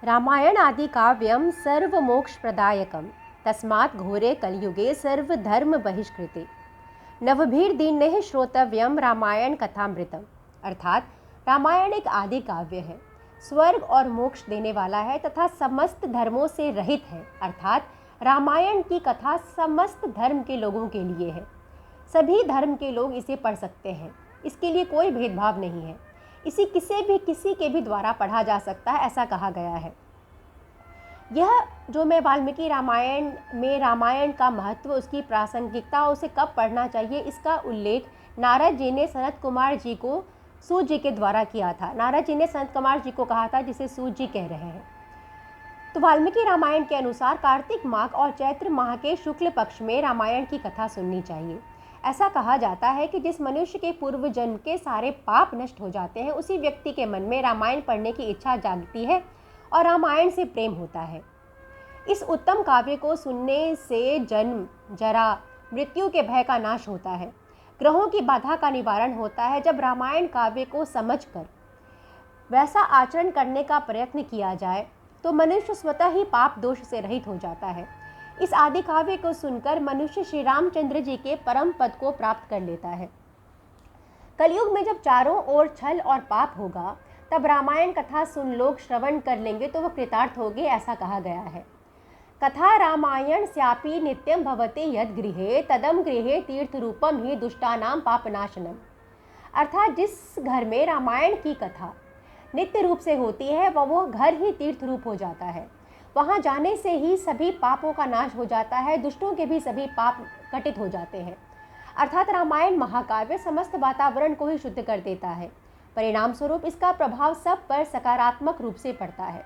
रामायण आदि काव्यम सर्वमोक्षप्रदायकम तस्मात् घोरे कलयुगे सर्वधर्म बहिष्कृते नवभीर्दीन्नैः श्रोतव्यम रामायण कथामृतम। अर्थात रामायण एक आदि काव्य है, स्वर्ग और मोक्ष देने वाला है तथा समस्त धर्मों से रहित है। अर्थात रामायण की कथा समस्त धर्म के लोगों के लिए है। सभी धर्म के लोग इसे पढ़ सकते हैं, इसके लिए कोई भेदभाव नहीं है। इसी किसी के भी द्वारा पढ़ा जा सकता है, ऐसा कहा गया है। यह जो मैं वाल्मीकि रामायण में रामायण का महत्व, उसकी प्रासंगिकता, उसे कब पढ़ना चाहिए, इसका उल्लेख नारद जी ने सनत कुमार जी को सूत जी के द्वारा किया था। नारद जी ने सनत कुमार जी को कहा था, जिसे सूत जी कह रहे हैं। तो वाल्मीकि रामायण के अनुसार कार्तिक माह और चैत्र माह के शुक्ल पक्ष में रामायण की कथा सुननी चाहिए। ऐसा कहा जाता है कि जिस मनुष्य के पूर्व जन्म के सारे पाप नष्ट हो जाते हैं, उसी व्यक्ति के मन में रामायण पढ़ने की इच्छा जागती है और रामायण से प्रेम होता है। इस उत्तम काव्य को सुनने से जन्म, जरा, मृत्यु के भय का नाश होता है, ग्रहों की बाधा का निवारण होता है। जब रामायण काव्य को समझकर वैसा आचरण करने का प्रयत्न किया जाए तो मनुष्य स्वतः ही पाप दोष से रहित हो जाता है। इस आदि काव्य को सुनकर मनुष्य श्री रामचंद्र जी के परम पद को प्राप्त कर लेता है। कलयुग में जब चारों ओर छल और पाप होगा, तब रामायण कथा सुन लोग श्रवण कर लेंगे तो वह कृतार्थ होंगे, ऐसा कहा गया है। कथा रामायण स्यापि नित्यम भवते यद गृहे तदम गृहे तीर्थ रूपम ही दुष्टानाम पापनाशनम। अर्थात जिस घर में रामायण की कथा नित्य रूप से होती है, वो घर ही तीर्थ रूप हो जाता है। वहाँ जाने से ही सभी पापों का नाश हो जाता है, दुष्टों के भी सभी पाप कटित हो जाते हैं। अर्थात रामायण महाकाव्य समस्त वातावरण को ही शुद्ध कर देता है। परिणाम स्वरूप इसका प्रभाव सब पर सकारात्मक रूप से पड़ता है।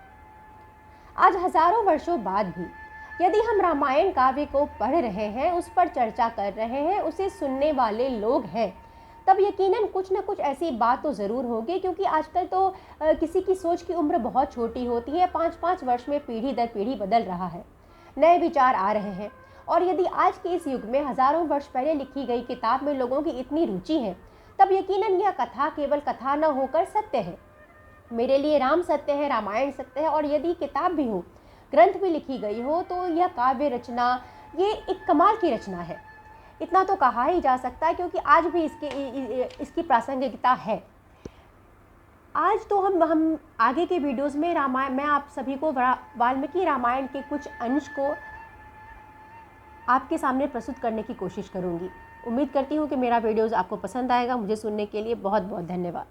आज हजारों वर्षों बाद भी यदि हम रामायण काव्य को पढ़ रहे हैं, उस पर चर्चा कर रहे हैं, उसे सुनने वाले लोग हैं, तब यकीनन कुछ न कुछ ऐसी बात तो ज़रूर होगी। क्योंकि आजकल तो किसी की सोच की उम्र बहुत छोटी होती है, 5-5 वर्ष में पीढ़ी दर पीढ़ी बदल रहा है, नए विचार आ रहे हैं। और यदि आज के इस युग में हज़ारों वर्ष पहले लिखी गई किताब में लोगों की इतनी रुचि है, तब यकीनन यह कथा केवल कथा न होकर सत्य है। मेरे लिए राम सत्य है, रामायण सत्य है। और यदि किताब भी हो, ग्रंथ भी लिखी गई हो, तो यह काव्य रचना ये एक कमाल की रचना है, इतना तो कहा ही जा सकता है। क्योंकि आज भी इसकी प्रासंगिकता है। आज तो हम आगे के वीडियोस में मैं आप सभी को वाल्मीकि रामायण के कुछ अंश को आपके सामने प्रस्तुत करने की कोशिश करूंगी। उम्मीद करती हूँ कि मेरा वीडियोस आपको पसंद आएगा। मुझे सुनने के लिए बहुत बहुत धन्यवाद।